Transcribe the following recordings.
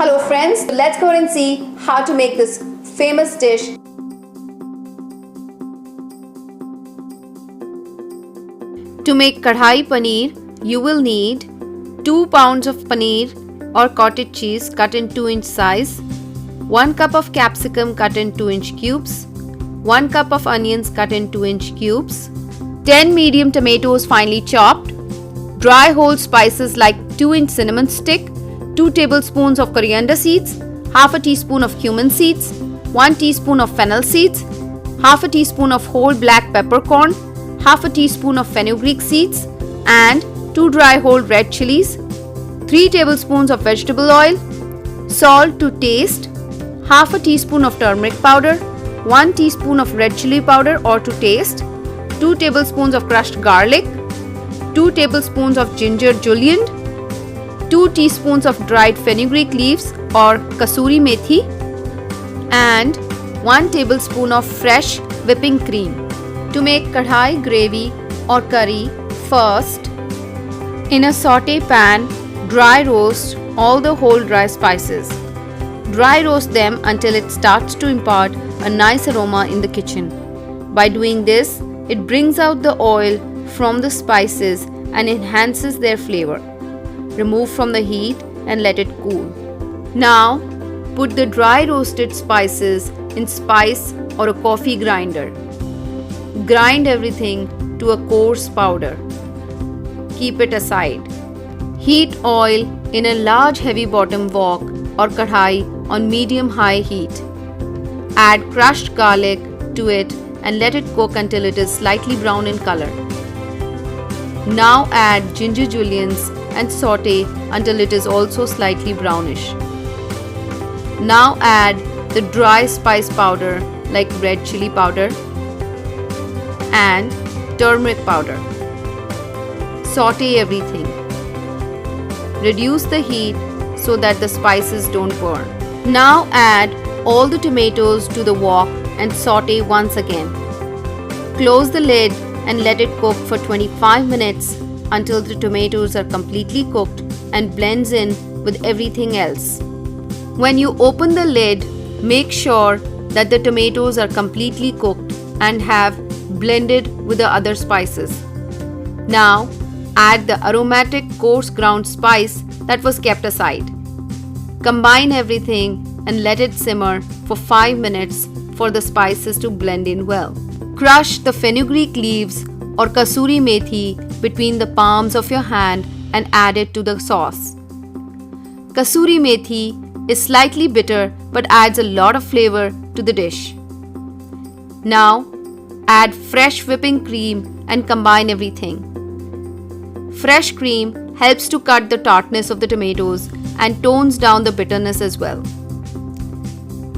Hello friends, let's go and see how to make this famous dish. To make kadhai paneer, you will need 2 pounds of paneer or cottage cheese cut in 2-inch size, 1 cup of capsicum cut in 2-inch cubes, 1 cup of onions cut in 2-inch cubes, 10 medium tomatoes finely chopped, dry whole spices like 2-inch cinnamon stick, 2 tablespoons of coriander seeds, half a teaspoon of cumin seeds, 1 teaspoon of fennel seeds, half a teaspoon of whole black peppercorn, half a teaspoon of fenugreek seeds, and 2 dry whole red chilies, 3 tablespoons of vegetable oil, salt to taste, half a teaspoon of turmeric powder, 1 teaspoon of red chili powder or to taste, 2 tablespoons of crushed garlic, 2 tablespoons of ginger julienne, 2 teaspoons of dried fenugreek leaves or kasuri methi, and 1 tablespoon of fresh whipping cream. To make kadhai gravy or curry, first, in a saute pan, dry roast all the whole dry spices. Dry roast them until it starts to impart a nice aroma in the kitchen. By doing this, it brings out the oil from the spices and enhances their flavor. Remove from the heat and let it cool. Now, put the dry roasted spices in spice or a coffee grinder. Grind everything to a coarse powder. Keep it aside. Heat oil in a large heavy bottom wok or kadhai on medium-high heat. Add crushed garlic to it and let it cook until it is slightly brown in color. Now add ginger juliennes and saute until it is also slightly brownish. Now add the dry spice powder like red chili powder and turmeric powder. Saute everything. Reduce the heat so that the spices don't burn. Now add all the tomatoes to the wok and saute once again. Close the lid and let it cook for 25 minutes until the tomatoes are completely cooked and blends in with everything else. When you open the lid, make sure that the tomatoes are completely cooked and have blended with the other spices. Now, add the aromatic coarse ground spice that was kept aside. Combine everything and let it simmer for 5 minutes for the spices to blend in well. Crush the fenugreek leaves or kasuri methi between the palms of your hand and add it to the sauce. Kasuri methi is slightly bitter but adds a lot of flavor to the dish. Now, add fresh whipping cream and combine everything. Fresh cream helps to cut the tartness of the tomatoes and tones down the bitterness as well.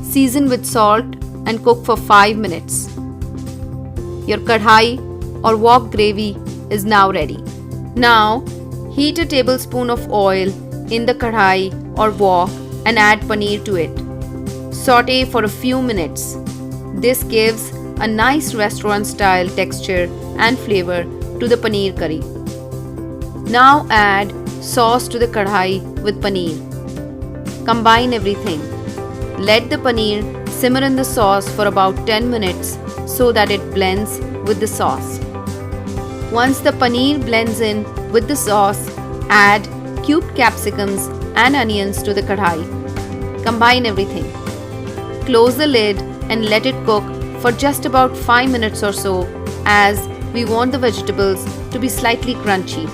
Season with salt and cook for 5 minutes. Your kadhai or wok gravy is now ready. Now, heat a tablespoon of oil in the kadhai or wok and add paneer to it. Saute for a few minutes. This gives a nice restaurant-style texture and flavor to the paneer curry. Now add sauce to the kadhai with paneer. Combine everything. Let the paneer simmer in the sauce for about 10 minutes so that it blends with the sauce. Once the paneer blends in with the sauce, add cubed capsicums and onions to the kadhai. Combine everything. Close the lid and let it cook for just about 5 minutes or so, as we want the vegetables to be slightly crunchy.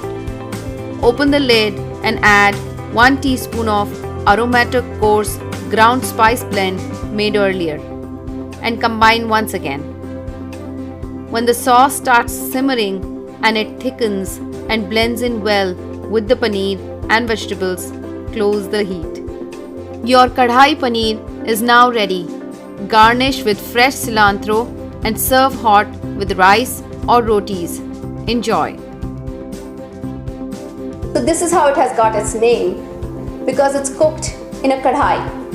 Open the lid and add 1 teaspoon of aromatic coarse ground spice blend made earlier and combine once again. When the sauce starts simmering and it thickens and blends in well with the paneer and vegetables, close the heat. Your kadhai paneer is now ready. Garnish with fresh cilantro and serve hot with rice or rotis. Enjoy. So this is how it has got its name, because it's cooked in a kadhai.